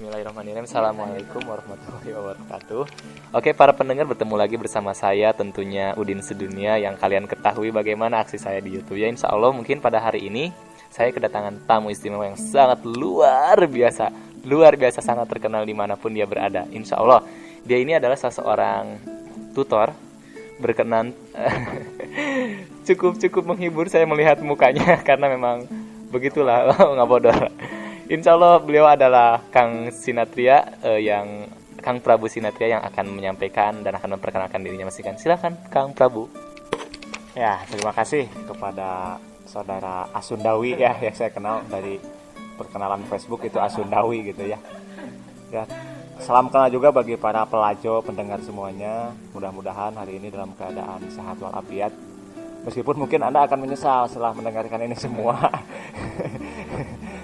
Bismillahirrahmanirrahim. Assalamualaikum warahmatullahi wabarakatuh. Oke, para pendengar, bertemu lagi bersama saya tentunya Udin Sedunia yang kalian ketahui bagaimana aksi saya di YouTube. Ya, insya Allah mungkin pada hari ini saya kedatangan tamu istimewa yang sangat luar biasa sangat terkenal dimanapun dia berada. Insya Allah dia ini adalah seorang tutor berkenan cukup menghibur saya melihat mukanya karena memang begitulah nggak bodor. Insya Allah beliau adalah Kang Prabu Sinatria yang akan menyampaikan dan akan memperkenalkan dirinya masing-masing. Silakan Kang Prabu. Ya, terima kasih kepada saudara Asundawi ya, yang saya kenal dari perkenalan Facebook itu Asundawi gitu ya. Ya, salam kenal juga bagi para pelajo pendengar semuanya. Mudah-mudahan hari ini dalam keadaan sehat walafiat. Meskipun mungkin Anda akan menyesal setelah mendengarkan ini semua.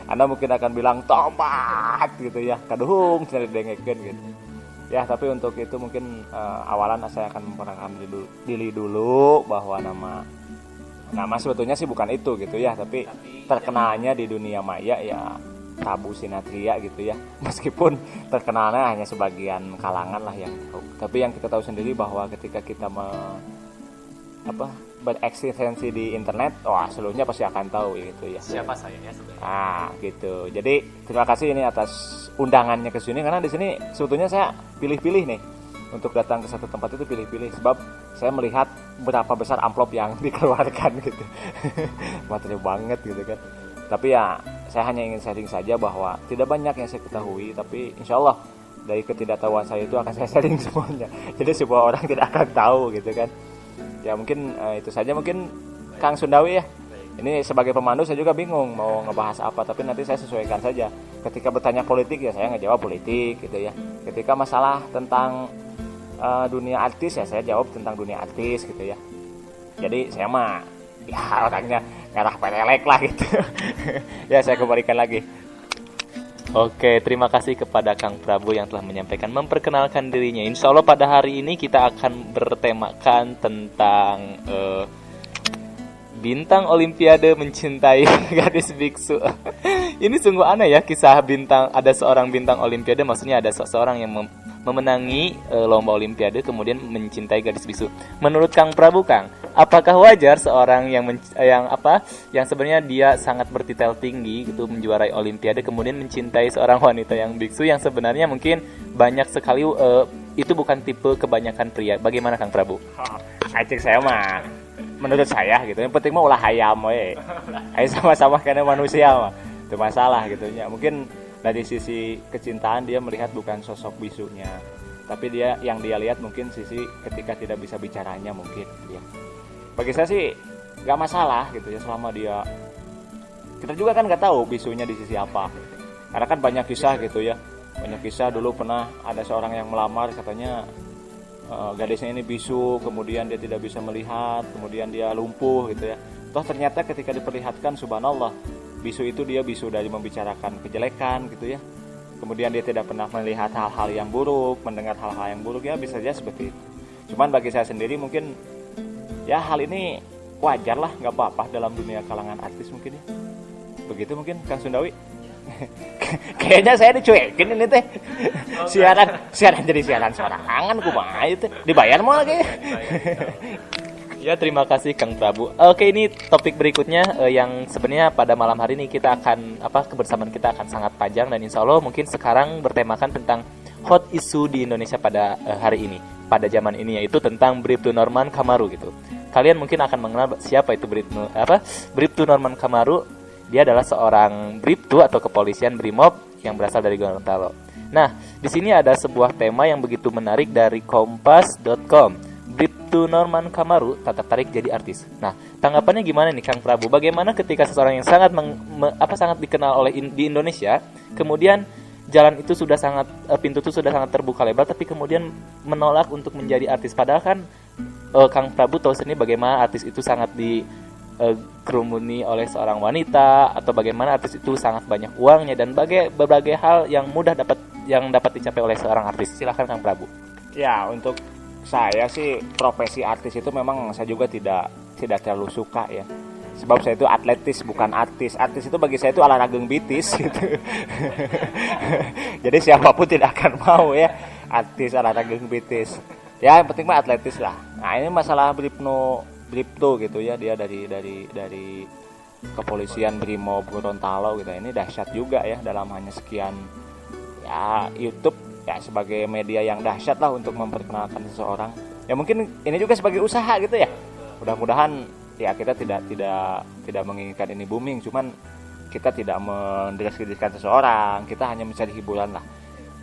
Anda mungkin akan bilang tobat gitu ya, kaduhung cari dengekeun gitu. Ya, tapi untuk itu mungkin awalan saya akan memperkenalkan diri dulu bahwa nama sebetulnya sih bukan itu gitu ya, tapi terkenalnya di dunia maya ya Prabu Sinatria gitu ya. Meskipun terkenalnya hanya sebagian kalangan lah yang tahu. Tapi yang kita tahu sendiri bahwa ketika kita bereksistensi di internet, wah seluruhnya pasti akan tahu gitu ya. Siapa saya ya sebenarnya? Gitu. Jadi terima kasih ini atas undangannya ke sini, karena di sini sebetulnya saya pilih-pilih nih untuk datang ke satu tempat itu pilih-pilih sebab saya melihat berapa besar amplop yang dikeluarkan gitu. Materi banget gitu kan. Tapi ya saya hanya ingin sharing saja bahwa tidak banyak yang saya ketahui, tapi insya Allah dari ketidaktahuan saya itu akan saya sharing semuanya. Jadi sebuah orang tidak akan tahu gitu kan. Ya mungkin itu saja, mungkin Kang Sundawi ya. Ini sebagai pemandu saya juga bingung mau ngebahas apa, tapi nanti saya sesuaikan saja. Ketika bertanya politik ya saya ngejawab politik gitu ya. Ketika masalah tentang dunia artis ya saya jawab tentang dunia artis gitu ya. Jadi saya mah ya orangnya ngarah pelelek lah gitu. Ya saya kembalikan lagi. Oke, terima kasih kepada Kang Prabu yang telah memperkenalkan dirinya. Insya Allah pada hari ini kita akan bertemakan tentang bintang Olimpiade mencintai gadis biksu. Ini sungguh aneh ya, kisah ada seorang bintang Olimpiade, maksudnya ada seseorang yang memenangi lomba Olimpiade kemudian mencintai gadis biksu. Menurut Kang Prabu, Kang, apakah wajar seorang yang sebenarnya dia sangat bertitel tinggi gitu menjuarai Olimpiade kemudian mencintai seorang wanita yang biksu yang sebenarnya mungkin banyak sekali itu bukan tipe kebanyakan pria. Bagaimana Kang Prabu? Acik saya mah menurut saya gitu. Yang penting mah ulah hayam we. Ayo sama-sama karena manusia mah. Itu masalah gitu ya. Mungkin dari sisi kecintaan dia melihat bukan sosok bisunya, tapi yang dia lihat mungkin sisi ketika tidak bisa bicaranya mungkin ya. Bagi saya sih nggak masalah gitu ya, selama dia, kita juga kan nggak tahu bisunya di sisi apa, karena kan banyak kisah gitu ya. Banyak kisah dulu pernah ada seorang yang melamar, katanya gadisnya ini bisu, kemudian dia tidak bisa melihat, kemudian dia lumpuh gitu ya. Toh ternyata ketika diperlihatkan, subhanallah, bisu itu dia bisu dari membicarakan kejelekan gitu ya. Kemudian dia tidak pernah melihat hal-hal yang buruk, mendengar hal-hal yang buruk, ya bisa saja seperti itu. Cuman bagi saya sendiri mungkin ya hal ini wajar lah, nggak apa-apa dalam dunia kalangan artis mungkin ya. Begitu mungkin Kang Sundawi. Kayaknya saya dicuekin ini teh. Siaran jadi siaran sorangan kumaha itu. Dibayar mau lagi. Ya, terima kasih Kang Prabu. Oke, ini topik berikutnya yang sebenarnya pada malam hari ini kita akan kebersamaan kita akan sangat panjang, dan insya Allah mungkin sekarang bertemakan tentang hot issue di Indonesia pada hari ini, pada zaman ini, yaitu tentang Bribtu Norman Kamaru gitu. Kalian mungkin akan mengenal siapa itu Bribtu Norman Kamaru. Dia adalah seorang Bribtu atau kepolisian Brimob yang berasal dari Gorontalo. Nah, di sini ada sebuah tema yang begitu menarik dari kompas.com. Bribtu Norman Kamaru tak tertarik jadi artis. Nah, tanggapannya gimana nih Kang Prabu? Bagaimana ketika seseorang yang sangat sangat dikenal di Indonesia, kemudian jalan itu sudah sangat pintu itu sudah sangat terbuka lebar, tapi kemudian menolak untuk menjadi artis, padahal kan Kang Prabu tahu sendiri bagaimana artis itu sangat kerumuni oleh seorang wanita, atau bagaimana artis itu sangat banyak uangnya, dan berbagai hal yang dapat dicapai oleh seorang artis. Silakan Kang Prabu. Ya, untuk saya sih profesi artis itu memang saya juga tidak terlalu suka ya. Sebab saya itu atletis bukan artis. Artis itu bagi saya itu olahraga bitis gitu. Jadi siapapun tidak akan mau ya artis olahraga bitis. Ya yang penting mah atletis lah. Nah ini masalah Bripto gitu ya, dia dari kepolisian Brimob Gorontalo gitu. Ini dahsyat juga ya, dalam hanya sekian ya YouTube ya sebagai media yang dahsyat lah untuk memperkenalkan seseorang. Ya mungkin ini juga sebagai usaha gitu ya. Mudah-mudahan ya kita tidak menginginkan ini booming, cuman kita tidak mendiskreditkan seseorang, kita hanya mencari hiburan lah.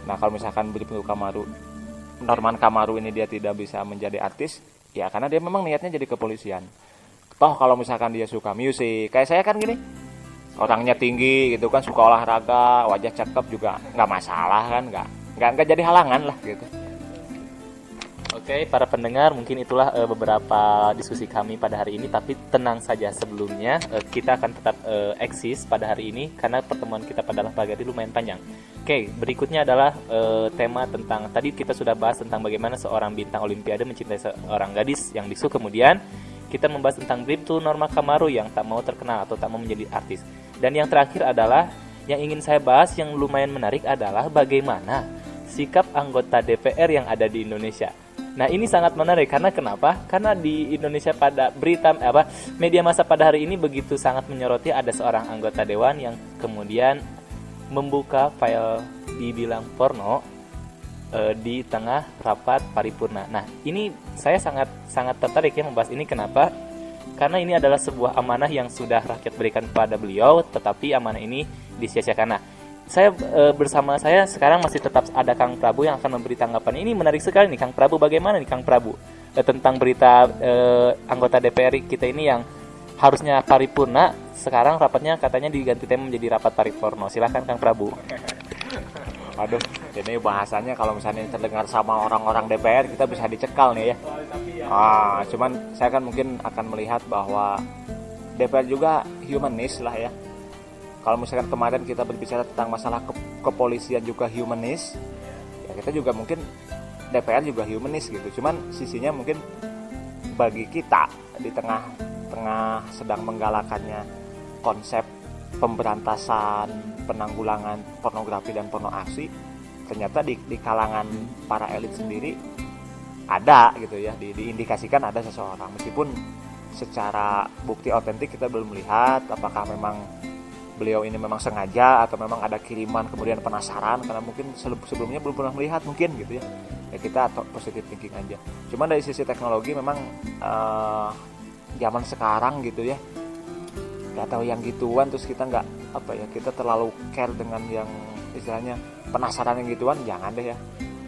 Nah kalau misalkan Bribtu Kamaru, Norman Kamaru ini dia tidak bisa menjadi artis, ya karena dia memang niatnya jadi kepolisian. Toh kalau misalkan dia suka musik, kayak saya kan gini, orangnya tinggi gitu kan, suka olahraga, wajah cakep juga nggak masalah kan, nggak jadi halangan lah gitu. Oke, para pendengar, mungkin itulah beberapa diskusi kami pada hari ini. Tapi tenang saja, sebelumnya kita akan tetap eksis pada hari ini karena pertemuan kita pada pagi hari lumayan panjang. Oke, berikutnya adalah tema tentang, tadi kita sudah bahas tentang bagaimana seorang bintang olimpiade mencintai seorang gadis yang bisu. Kemudian kita membahas tentang Bribtu Norman Kamaru yang tak mau terkenal atau tak mau menjadi artis. Dan yang terakhir adalah, yang ingin saya bahas yang lumayan menarik adalah bagaimana sikap anggota DPR yang ada di Indonesia. Nah ini sangat menarik karena kenapa? Karena di Indonesia pada media massa pada hari ini begitu sangat menyoroti ada seorang anggota dewan yang kemudian membuka file dibilang porno di tengah rapat paripurna. Nah ini saya sangat tertarik ya membahas ini. Kenapa? Karena ini adalah sebuah amanah yang sudah rakyat berikan kepada beliau, tetapi amanah ini disia-siakan. Nah, bersama saya sekarang masih tetap ada Kang Prabu yang akan memberi tanggapan. Ini menarik sekali nih Kang Prabu, bagaimana nih Kang Prabu tentang berita anggota DPR kita ini yang harusnya paripurna, sekarang rapatnya katanya diganti tema menjadi rapat paripurna. Silahkan Kang Prabu. Aduh, ini bahasanya kalau misalnya terdengar sama orang-orang DPR kita bisa dicekal nih ya. Cuman saya kan mungkin akan melihat bahwa DPR juga humanis lah ya. Kalau misalkan kemarin kita berbicara tentang masalah kepolisian juga humanis, ya kita juga mungkin DPR juga humanis gitu. Cuman sisinya mungkin bagi kita di tengah sedang menggalakannya konsep pemberantasan, penanggulangan pornografi dan porno aksi, ternyata di kalangan para elit sendiri ada gitu ya, diindikasikan ada seseorang. Meskipun secara bukti otentik kita belum melihat apakah memang beliau ini memang sengaja atau memang ada kiriman kemudian penasaran karena mungkin sebelumnya belum pernah melihat mungkin gitu ya. Ya kita positive thinking aja. Cuman dari sisi teknologi memang zaman sekarang gitu ya, nggak tahu yang gituan, terus kita kita terlalu care dengan yang istilahnya penasaran yang gituan, jangan deh ya.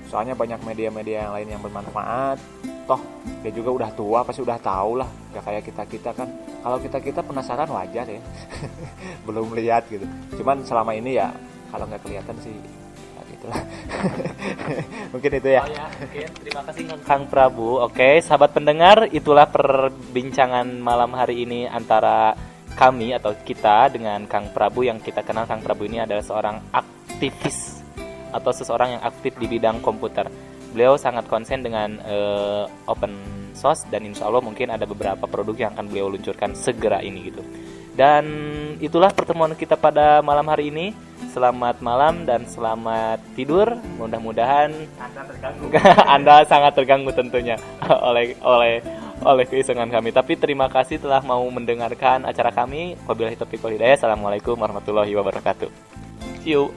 Soalnya banyak media-media yang lain yang bermanfaat. Toh dia juga udah tua, pasti udah tahu lah. Gak kayak kita kan. Kalau kita penasaran wajar ya. Belum lihat gitu. Cuman selama ini ya kalau nggak kelihatan sih ya gitulah. Mungkin itu ya. Oke, terima kasih Kang Prabu. Oke, sahabat pendengar, itulah perbincangan malam hari ini antara kami atau kita dengan Kang Prabu. Yang kita kenal Kang Prabu ini adalah seorang aktivis atau seseorang yang aktif di bidang komputer. Beliau sangat konsen dengan open source dan insya Allah mungkin ada beberapa produk yang akan beliau luncurkan segera ini gitu. Dan itulah pertemuan kita pada malam hari ini. Selamat malam dan selamat tidur. Mudah-mudahan Anda sangat terganggu tentunya oleh keisengan kami. Tapi terima kasih telah mau mendengarkan acara kami. Wabillahi taufiq wal hidayah. Assalamualaikum warahmatullahi wabarakatuh. See you.